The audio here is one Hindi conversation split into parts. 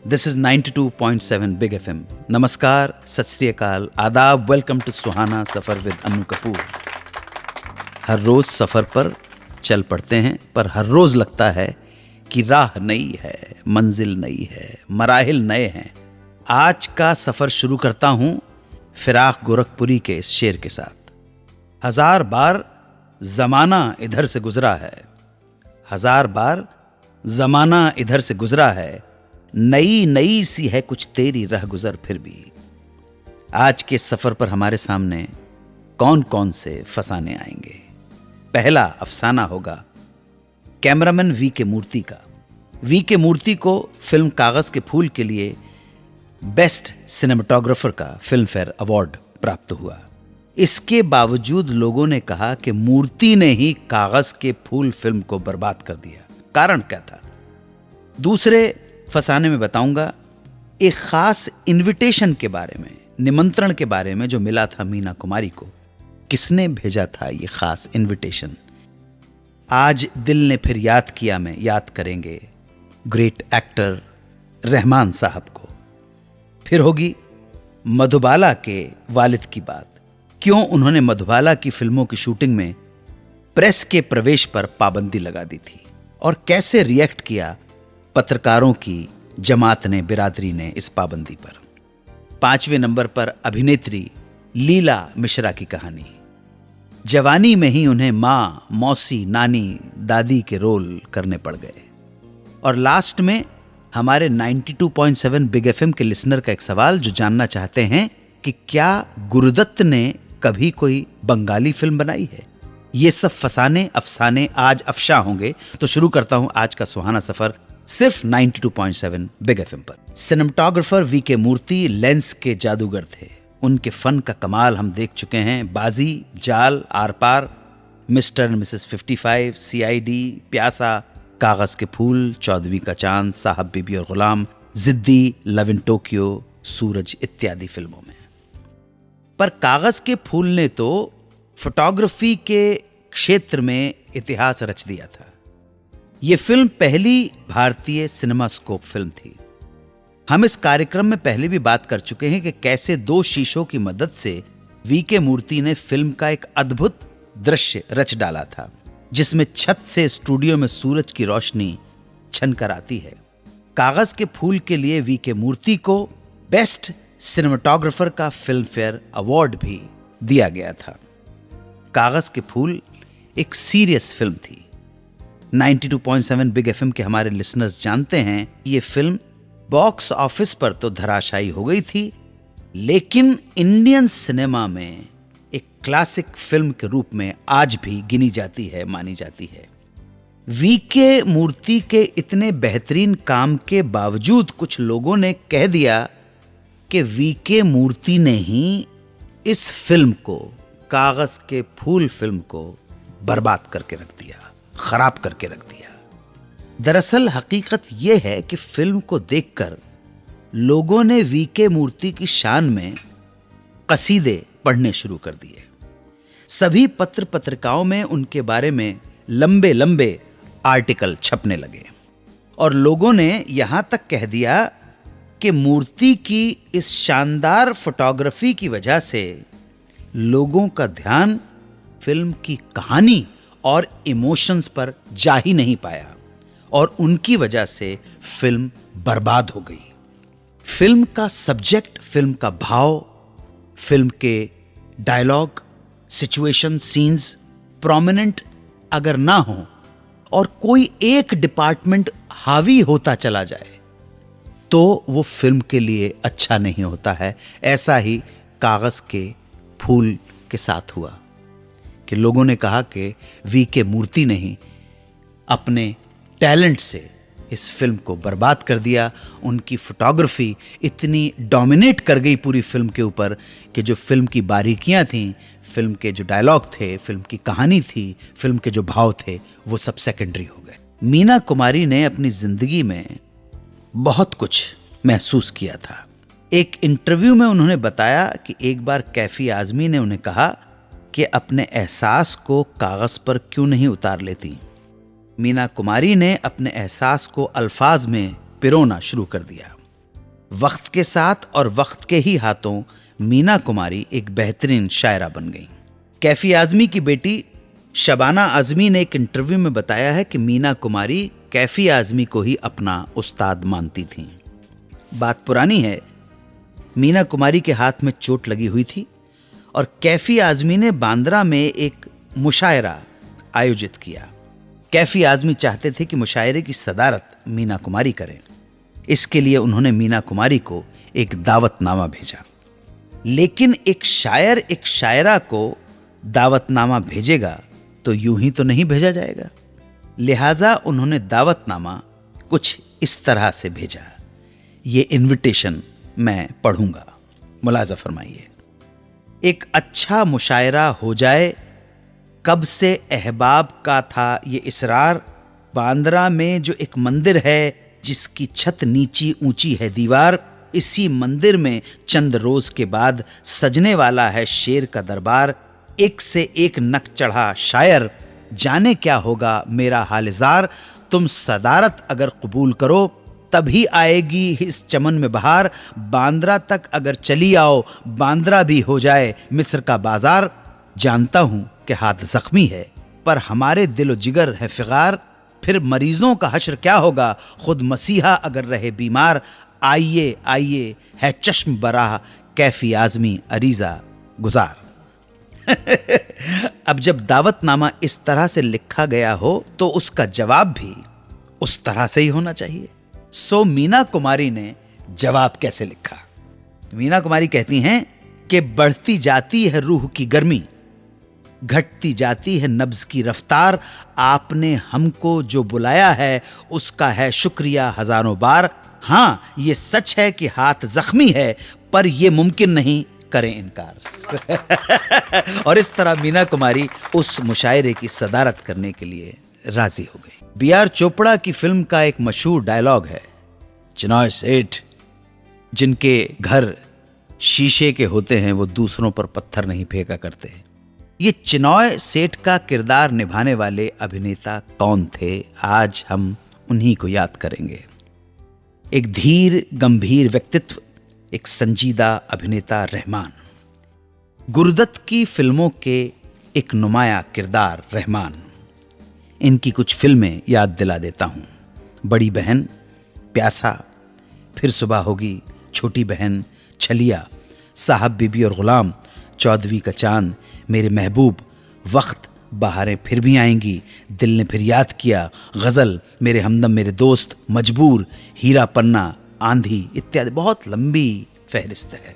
This is 92.7 big FM. नमस्कार, सत श्री अकाल, आदाब, welcome to Suhana Safar with Annu Kapoor. हर रोज सफर पर चल पड़ते हैं, पर हर रोज लगता है कि राह नई है, मंजिल नई है, मराहिल नए हैं। आज का सफर शुरू करता हूं फिराक गोरखपुरी के इस शेर के साथ। 1000 बार जमाना इधर से गुजरा है, 1000 बार जमाना इधर से गुजरा है, नई नई सी है कुछ तेरी रह गुजर फिर भी। आज के सफर पर हमारे सामने कौन कौन से फसाने आएंगे। पहला अफसाना होगा कैमरामैन वी के मूर्ति का। वी के मूर्ति को फिल्म कागज के फूल के लिए बेस्ट सिनेमेटोग्राफर का फिल्म फेयर अवार्ड प्राप्त हुआ। इसके बावजूद लोगों ने कहा कि मूर्ति ने ही कागज के फूल फिल्म को बर्बाद कर दिया। कारण क्या था? दूसरे फसाने में बताऊंगा एक खास इनविटेशन के बारे में, निमंत्रण के बारे में जो मिला था मीना कुमारी को। किसने भेजा था ये खास इनविटेशन? आज दिल ने फिर याद किया में याद करेंगे ग्रेट एक्टर रहमान साहब को। फिर होगी मधुबाला के वालिद की बात। क्यों उन्होंने मधुबाला की फिल्मों की शूटिंग में प्रेस के प्रवेश पर पाबंदी लगा दी थी और कैसे रिएक्ट किया पत्रकारों की जमात ने, बिरादरी ने इस पाबंदी पर। 5वें नंबर पर अभिनेत्री लीला मिश्रा की कहानी। जवानी में ही उन्हें माँ, मौसी, नानी, दादी के रोल करने पड़ गए। और लास्ट में हमारे 92.7 बिग एफएम के लिसनर का एक सवाल जो जानना चाहते हैं कि क्या गुरुदत्त ने कभी कोई बंगाली फिल्म बनाई है? ये सब फसाने अफसाने आज अफशा होंगे। तो शुरू करता हूं आज का सुहाना सफर सिर्फ 92.7 बिग एफएम पर। सिनेमेटोग्राफर वी के मूर्ति लेंस के जादूगर थे। उनके फन का कमाल हम देख चुके हैं। Baazi, Jaal, Aar Paar, Mr and Mrs 55, CID, Pyaasa, Kaagaz के फूल, चौदहवीं का चांद, साहब बीबी और गुलाम, जिद्दी, लव इन टोक्यो, सूरज इत्यादि फिल्मों में। पर कागज के फूल ने तो फोटोग्राफी के क्षेत्र में इतिहास रच दिया था। यह फिल्म पहली भारतीय सिनेमास्कोप फिल्म थी। हम इस कार्यक्रम में पहले भी बात कर चुके हैं कि कैसे 2 शीशों की मदद से वी के मूर्ति ने फिल्म का एक अद्भुत दृश्य रच डाला था, जिसमें छत से स्टूडियो में सूरज की रोशनी छनकर आती है। कागज के फूल के लिए वी के मूर्ति को बेस्ट सिनेमेटोग्राफर का फिल्म फेयर अवार्ड भी दिया गया था। कागज के फूल एक सीरियस फिल्म थी। 92.7 बिग एफएम के हमारे लिसनर्स जानते हैं ये फिल्म बॉक्स ऑफिस पर तो धराशायी हो गई थी, लेकिन इंडियन सिनेमा में एक क्लासिक फिल्म के रूप में आज भी गिनी जाती है, मानी जाती है। वी के मूर्ति के इतने बेहतरीन काम के बावजूद कुछ लोगों ने कह दिया कि वी के मूर्ति ने ही इस फिल्म को, कागज के फूल फिल्म को बर्बाद करके रख दिया, खराब करके रख दिया। दरअसल हकीकत यह है कि फिल्म को देखकर लोगों ने वी के मूर्ति की शान में कसीदे पढ़ने शुरू कर दिए। सभी पत्र पत्रिकाओं में उनके बारे में लंबे लंबे आर्टिकल छपने लगे और लोगों ने यहां तक कह दिया कि मूर्ति की इस शानदार फोटोग्राफी की वजह से लोगों का ध्यान फिल्म की कहानी और इमोशंस पर जा ही नहीं पाया और उनकी वजह से फिल्म बर्बाद हो गई। फिल्म का सब्जेक्ट, फिल्म का भाव, फिल्म के डायलॉग, सिचुएशन, सीन्स प्रोमिनेंट अगर ना हो और कोई एक डिपार्टमेंट हावी होता चला जाए तो वो फिल्म के लिए अच्छा नहीं होता है। ऐसा ही कागज के फूल के साथ हुआ कि लोगों ने कहा कि वी के मूर्ति ने ही अपने टैलेंट से इस फिल्म को बर्बाद कर दिया। उनकी फोटोग्राफी इतनी डोमिनेट कर गई पूरी फिल्म के ऊपर कि जो फिल्म की बारीकियां थीं, फिल्म के जो डायलॉग थे, फिल्म की कहानी थी, फिल्म के जो भाव थे, वो सब सेकेंडरी हो गए। मीना कुमारी ने अपनी जिंदगी में बहुत कुछ महसूस किया था। एक इंटरव्यू में उन्होंने बताया कि एक बार कैफी आजमी ने उन्हें कहा कि अपने एहसास को कागज पर क्यों नहीं उतार लेती। मीना कुमारी ने अपने एहसास को अल्फाज में पिरोना शुरू कर दिया। वक्त के साथ और वक्त के ही हाथों मीना कुमारी एक बेहतरीन शायरा बन गईं। कैफी आजमी की बेटी शबाना आजमी ने एक इंटरव्यू में बताया है कि मीना कुमारी कैफी आजमी को ही अपना उस्ताद मानती थीं। बात पुरानी है, मीना कुमारी के हाथ में चोट लगी हुई थी और कैफी आजमी ने बांद्रा में एक मुशायरा आयोजित किया। कैफी आजमी चाहते थे कि मुशायरे की सदारत मीना कुमारी करें। इसके लिए उन्होंने मीना कुमारी को एक दावतनामा भेजा। लेकिन एक शायर एक शायरा को दावतनामा भेजेगा तो यूं ही तो नहीं भेजा जाएगा। लिहाजा उन्होंने दावतनामा कुछ इस तरह से भेजा। ये इनविटेशन मैं पढ़ूंगा, मुलाजा फरमाइए। एक अच्छा मुशायरा हो जाए, कब से अहबाब का था ये इसरार। बांद्रा में जो एक मंदिर है जिसकी छत नीची ऊंची है दीवार, इसी मंदिर में चंद रोज के बाद सजने वाला है शेर का दरबार। एक से एक नक चढ़ा शायर, जाने क्या होगा मेरा हालजार। तुम सदारत अगर कबूल करो तभी आएगी इस चमन में बहार। बांद्रा तक अगर चली आओ, बांद्रा भी हो जाए मिस्र का बाजार। जानता हूं कि हाथ जख्मी है पर हमारे दिलो जिगर है फिगार। फिर मरीजों का हश्र क्या होगा, खुद मसीहा अगर रहे बीमार। आइए आइए है चश्म बराह, कैफी आजमी अरीजा गुजार। अब जब दावतनामा इस तरह से लिखा गया हो तो उसका जवाब भी उस तरह से ही होना चाहिए। सो मीना कुमारी ने जवाब कैसे लिखा? मीना कुमारी कहती हैं कि बढ़ती जाती है रूह की गर्मी, घटती जाती है नब्ज की रफ्तार। आपने हमको जो बुलाया है उसका है शुक्रिया हजारों बार। हाँ, ये सच है कि हाथ जख्मी है पर यह मुमकिन नहीं, करें इनकार। और इस तरह मीना कुमारी उस मुशायरे की सदारत करने के लिए राजी हो गई। B.R. चोपड़ा की फिल्म का एक मशहूर डायलॉग है, चिनॉय सेठ जिनके घर शीशे के होते हैं वो दूसरों पर पत्थर नहीं फेंका करते। ये चिनॉय सेठ का किरदार निभाने वाले अभिनेता कौन थे? आज हम उन्हीं को याद करेंगे। एक धीर गंभीर व्यक्तित्व, एक संजीदा अभिनेता रहमान। गुरदत्त की फिल्मों के एक नुमाया किरदार रहमान। इनकी कुछ फिल्में याद दिला देता हूं। बड़ी बहन, प्यासा, फिर सुबह होगी, छोटी बहन, छलिया, साहब बीबी और गुलाम, चौदहवीं का चांद, मेरे महबूब, वक्त, बहारें फिर भी आएंगी, दिल ने फिर याद किया, गजल, मेरे हमदम मेरे दोस्त, मजबूर, हीरा पन्ना, आंधी इत्यादि। बहुत लंबी फहरिस्त है।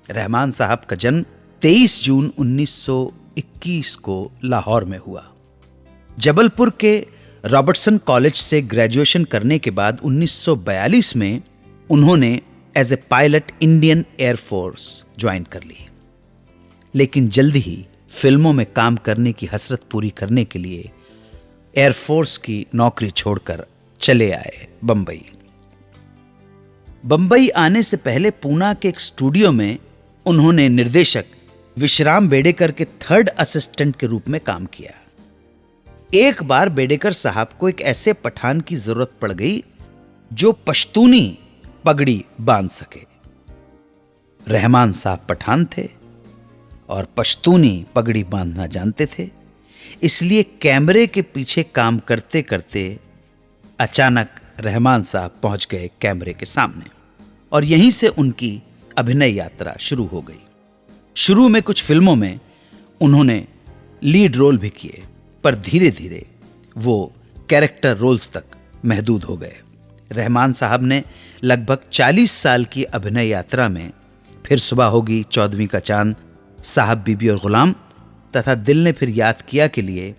रहमान साहब का जन्म 23 जून 1921 को लाहौर में हुआ। जबलपुर के रॉबर्टसन कॉलेज से ग्रेजुएशन करने के बाद 1942 में उन्होंने as a pilot Indian air force join कर ली। लेकिन जल्द ही फिल्मों में काम करने की हसरत पूरी करने के लिए एयरफोर्स की नौकरी छोड़कर चले आए बंबई। बंबई आने से पहले पूना के एक स्टूडियो में उन्होंने निर्देशक विश्राम बेडेकर के थर्ड असिस्टेंट के रूप में काम किया। एक बार बेडेकर साहब को एक ऐसे पठान की जरूरत पड़ गई जो पश्तूनी पगड़ी बांध सके। रहमान साहब पठान थे और पश्तूनी पगड़ी बांधना जानते थे, इसलिए कैमरे के पीछे काम करते करते अचानक रहमान साहब पहुंच गए कैमरे के सामने और यहीं से उनकी अभिनय यात्रा शुरू हो गई। शुरू में कुछ फिल्मों में उन्होंने लीड रोल भी किए, पर धीरे धीरे वो कैरेक्टर रोल्स तक महदूद हो गए। रहमान साहब ने लगभग 40 साल की अभिनय यात्रा में फिर सुबह होगी, चौदहवीं का चांद, साहब बीबी और गुलाम तथा दिल ने फिर याद किया के लिए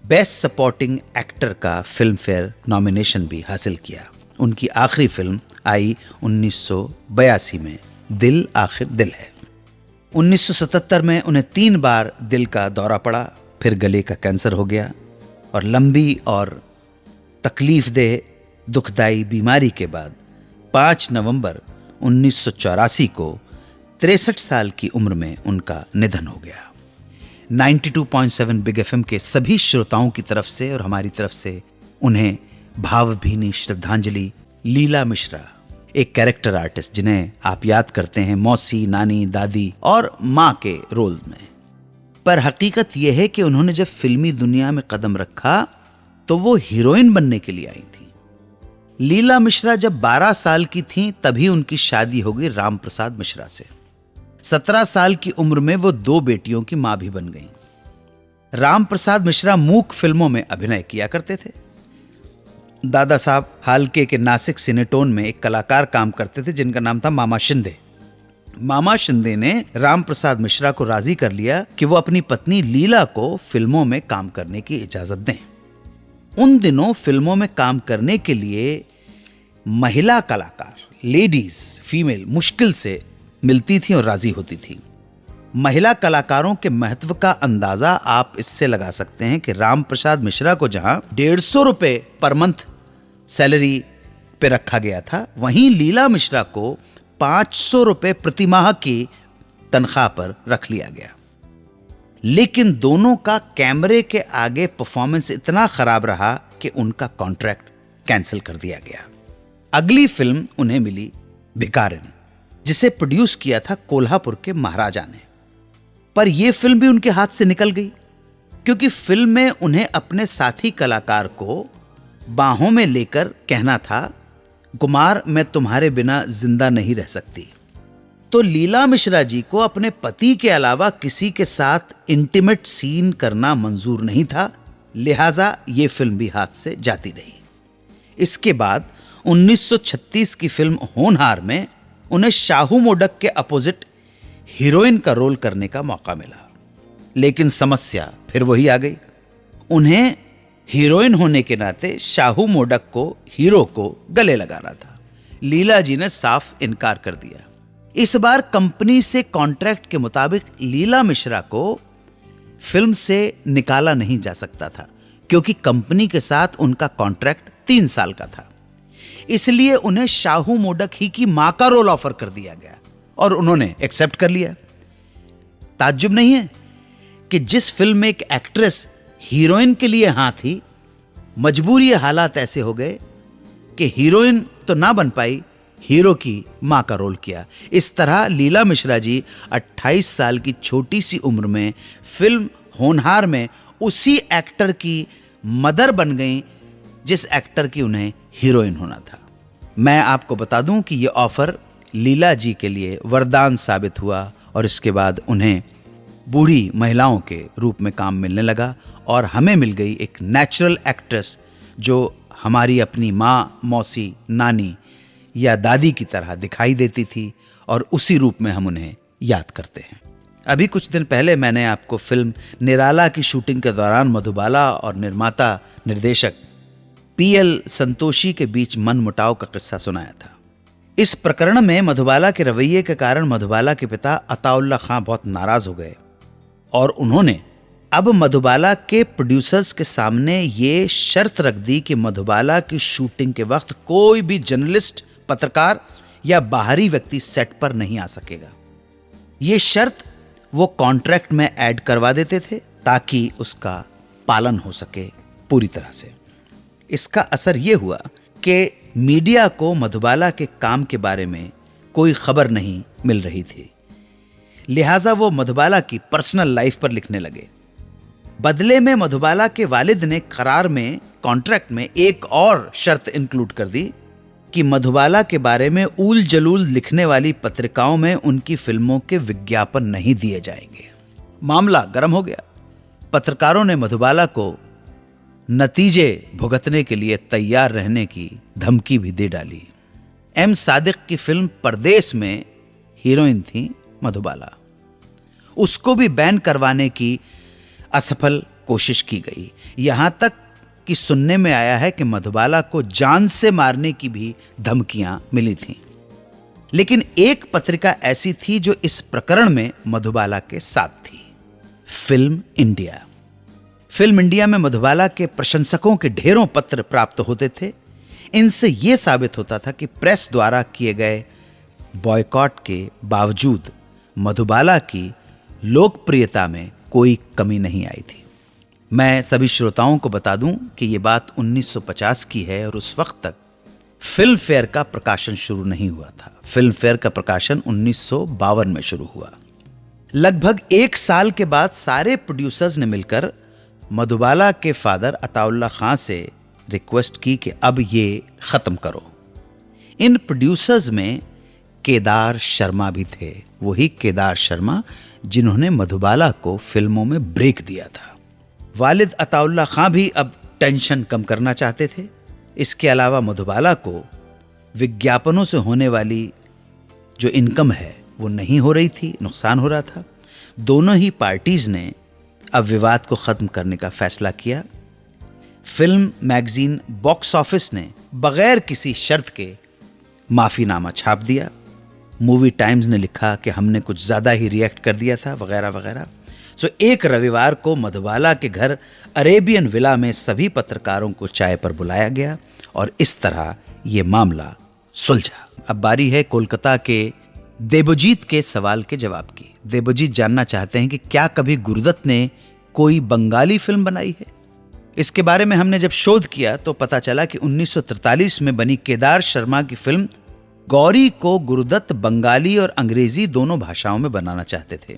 बेस्ट सपोर्टिंग एक्टर का फिल्म फेयर नॉमिनेशन भी हासिल किया। उनकी आखिरी फिल्म आई 1982 में, दिल आखिर दिल है। 1977 में उन्हें 3 बार दिल का दौरा पड़ा, फिर गले का कैंसर हो गया और लंबी और तकलीफदेह दुखदाई बीमारी के बाद 5 नवंबर 1984 को 63 साल की उम्र में उनका निधन हो गया। 92.7 बिग एफएम के सभी श्रोताओं की तरफ से और हमारी तरफ से उन्हें भावभीनी श्रद्धांजलि। लीला मिश्रा, एक कैरेक्टर आर्टिस्ट जिन्हें आप याद करते हैं मौसी, नानी, दादी और माँ के रोल में। पर हकीकत यह है कि उन्होंने जब फिल्मी दुनिया में कदम रखा तो वो हीरोइन बनने के लिए आई थी। लीला मिश्रा जब 12 साल की थीं तभी उनकी शादी हो गई राम प्रसाद मिश्रा से। 17 साल की उम्र में वो 2 बेटियों की मां भी बन गईं। राम प्रसाद मिश्रा मूक फिल्मों में अभिनय किया करते थे। दादा साहब हालके के नासिक सिनेटोन में एक कलाकार काम करते थे जिनका नाम था मामा शिंदे। मामा शिंदे ने राम प्रसाद मिश्रा को राजी कर लिया कि वो अपनी पत्नी लीला को फिल्मों में काम करने की इजाजत दें। उन दिनों फिल्मों में काम करने के लिए महिला कलाकार, लेडीज, फीमेल मुश्किल से मिलती थी और राजी होती थी। महिला कलाकारों के महत्व का अंदाजा आप इससे लगा सकते हैं कि राम प्रसाद मिश्रा को जहां 150 रुपए पर मंथ सैलरी पे रखा गया था, वहीं लीला मिश्रा को 500 रुपए प्रति माह की तनख्वाह पर रख लिया गया। लेकिन दोनों का कैमरे के आगे परफॉर्मेंस इतना खराब रहा कि उनका कॉन्ट्रैक्ट कैंसिल कर दिया गया। अगली फिल्म उन्हें मिली भिखारिन, जिसे प्रोड्यूस किया था कोल्हापुर के महाराजा ने। पर यह फिल्म भी उनके हाथ से निकल गई क्योंकि फिल्म में उन्हें अपने साथी कलाकार को बाहों में लेकर कहना था, कुमार मैं तुम्हारे बिना जिंदा नहीं रह सकती। तो लीला मिश्रा जी को अपने पति के अलावा किसी के साथ इंटीमेट सीन करना मंजूर नहीं था, लिहाजा यह फिल्म भी हाथ से जाती रही। इसके बाद 1936 की फिल्म होनहार में उन्हें शाहू मोडक के अपोजिट हीरोइन का रोल करने का मौका मिला। लेकिन समस्या फिर वही आ गई। उन्हें हीरोइन होने के नाते शाहू मोडक को, हीरो को गले लगाना था। लीला जी ने साफ इनकार कर दिया। इस बार कंपनी से कॉन्ट्रैक्ट के मुताबिक लीला मिश्रा को फिल्म से निकाला नहीं जा सकता था क्योंकि कंपनी के साथ उनका कॉन्ट्रैक्ट 3 साल का था। इसलिए उन्हें शाहू मोडक ही की मां का रोल ऑफर कर दिया गया और उन्होंने एक्सेप्ट कर लिया। ताज्जुब नहीं है कि जिस फिल्म में एक एक्ट्रेस हीरोइन के लिए हां थी, मजबूरी हालात ऐसे हो गए कि हीरोइन तो ना बन पाई, हीरो की मां का रोल किया। इस तरह लीला मिश्रा जी 28 साल की छोटी सी उम्र में फिल्म होनहार में उसी एक्टर की मदर बन गईं जिस एक्टर की उन्हें हीरोइन होना था। मैं आपको बता दूं कि यह ऑफर लीला जी के लिए वरदान साबित हुआ और इसके बाद उन्हें बूढ़ी महिलाओं के रूप में काम मिलने लगा और हमें मिल गई एक नेचुरल एक्ट्रेस जो हमारी अपनी माँ, मौसी, नानी या दादी की तरह दिखाई देती थी और उसी रूप में हम उन्हें याद करते हैं। अभी कुछ दिन पहले मैंने आपको फिल्म निराला की शूटिंग के दौरान मधुबाला और निर्माता निर्देशक पीएल संतोषी के बीच मनमुटाव का किस्सा सुनाया था। इस प्रकरण में मधुबाला के रवैये के कारण मधुबाला के पिता अताउल्ला खां बहुत नाराज हो गए और उन्होंने अब मधुबाला के प्रोड्यूसर्स के सामने ये शर्त रख दी कि मधुबाला की शूटिंग के वक्त कोई भी जर्नलिस्ट, पत्रकार या बाहरी व्यक्ति सेट पर नहीं आ सकेगा। ये शर्त वो कॉन्ट्रैक्ट में ऐड करवा देते थे ताकि उसका पालन हो सके पूरी तरह से। इसका असर यह हुआ कि मीडिया को मधुबाला के काम के बारे में कोई खबर नहीं मिल रही थी, लिहाजा वो मधुबाला की पर्सनल लाइफ पर लिखने लगे। बदले में मधुबाला के वालिद ने करार में, कॉन्ट्रैक्ट में एक और शर्त इंक्लूड कर दी कि मधुबाला के बारे में ऊल जलूल लिखने वाली पत्रिकाओं में उनकी फिल्मों के विज्ञापन नहीं दिए जाएंगे। मामला गर्म हो गया। पत्रकारों ने मधुबाला को नतीजे भुगतने के लिए तैयार रहने की धमकी भी दे डाली। एम सादिक की फिल्म परदेस में हीरोइन थी मधुबाला। उसको भी बैन करवाने की असफल कोशिश की गई। यहां तक कि सुनने में आया है कि मधुबाला को जान से मारने की भी धमकियां मिली थीं। लेकिन एक पत्रिका ऐसी थी जो इस प्रकरण में मधुबाला के साथ थी, फिल्म इंडिया। फिल्म इंडिया में मधुबाला के प्रशंसकों के ढेरों पत्र प्राप्त होते थे। इनसे यह साबित होता था कि प्रेस द्वारा किए गए बॉयकॉट के बावजूद मधुबाला की लोकप्रियता में कोई कमी नहीं आई थी। मैं सभी श्रोताओं को बता दूं कि यह बात 1950 की है और उस वक्त तक फिल्म फेयर का प्रकाशन शुरू नहीं हुआ था। फिल्म फेयर का प्रकाशन 1952 में शुरू हुआ। लगभग 1 साल के बाद सारे प्रोड्यूसर्स ने मिलकर मधुबाला के फादर अताउल्ला खां से रिक्वेस्ट की कि अब ये खत्म करो। इन प्रोड्यूसर्स में केदार शर्मा भी थे, वही केदार शर्मा जिन्होंने मधुबाला को फिल्मों में ब्रेक दिया था। वालिद अताउल्ला खां भी अब टेंशन कम करना चाहते थे। इसके अलावा मधुबाला को विज्ञापनों से होने वाली जो इनकम है वो नहीं हो रही थी, नुकसान हो रहा था। दोनों ही पार्टीज ने अब विवाद को खत्म करने का फैसला किया। फिल्म मैगजीन बॉक्स ऑफिस ने बगैर किसी शर्त के माफीनामा छाप दिया। मूवी टाइम्स ने लिखा कि हमने कुछ ज़्यादा ही रिएक्ट कर दिया था, वगैरह वगैरह। सो एक रविवार को मधुबाला के घर अरेबियन विला में सभी पत्रकारों को चाय पर बुलाया गया और इस तरह ये मामला सुलझा। अब बारी है कोलकाता के देबोजीत के सवाल के जवाब की। देबोजीत जानना चाहते हैं कि क्या कभी गुरुदत्त ने कोई बंगाली फिल्म बनाई है। इसके बारे में हमने जब शोध किया तो पता चला कि 1943 में बनी केदार शर्मा की फिल्म गौरी को गुरुदत्त बंगाली और अंग्रेजी दोनों भाषाओं में बनाना चाहते थे।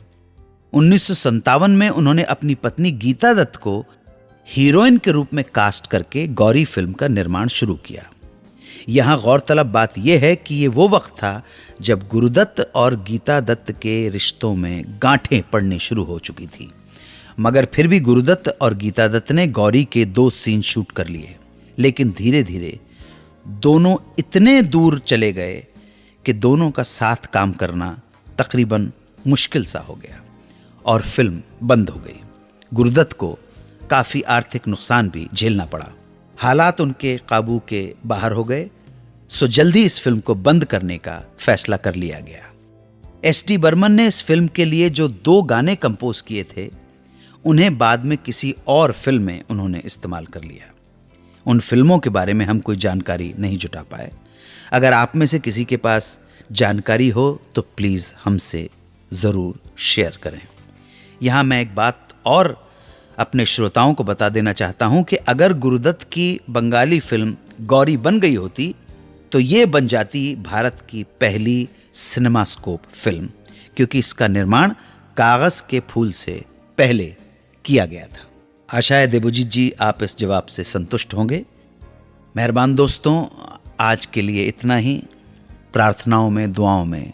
1957 में उन्होंने अपनी पत्नी गीता दत्त को हीरोइन के रूप में कास्ट करके गौरी फिल्म का निर्माण शुरू किया। यहां गौरतलब बात यह है कि यह वो वक्त था जब गुरुदत्त और गीता दत्त के रिश्तों में गांठें पड़नी शुरू हो चुकी थी, मगर फिर भी गुरुदत्त और गीता दत्त ने गौरी के 2 सीन शूट कर लिए। लेकिन धीरे धीरे दोनों इतने दूर चले गए कि दोनों का साथ काम करना तकरीबन मुश्किल सा हो गया और फिल्म बंद हो गई। गुरुदत्त को काफ़ी आर्थिक नुकसान भी झेलना पड़ा। हालात उनके काबू के बाहर हो गए, सो जल्दी इस फिल्म को बंद करने का फैसला कर लिया गया। एस.डी. बर्मन ने इस फिल्म के लिए जो 2 गाने कंपोज किए थे उन्हें बाद में किसी और फिल्म में उन्होंने इस्तेमाल कर लिया। उन फिल्मों के बारे में हम कोई जानकारी नहीं जुटा पाए। अगर आप में से किसी के पास जानकारी हो तो प्लीज़ हमसे ज़रूर शेयर करें। यहाँ मैं एक बात और अपने श्रोताओं को बता देना चाहता हूँ कि अगर गुरुदत्त की बंगाली फिल्म गौरी बन गई होती तो ये बन जाती भारत की पहली सिनेमास्कोप फिल्म, क्योंकि इसका निर्माण कागज़ के फूल से पहले किया गया था। आशा है देबोजीत जी आप इस जवाब से संतुष्ट होंगे। मेहरबान दोस्तों, आज के लिए इतना ही। प्रार्थनाओं में, दुआओं में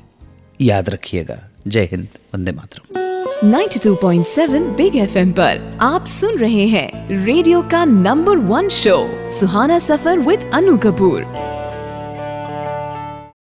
याद रखिएगा। जय हिंद, वंदे मातरम। 92.7 बिग FM पर आप सुन रहे हैं रेडियो का number 1 show Suhana Safar with Anu Kapoor.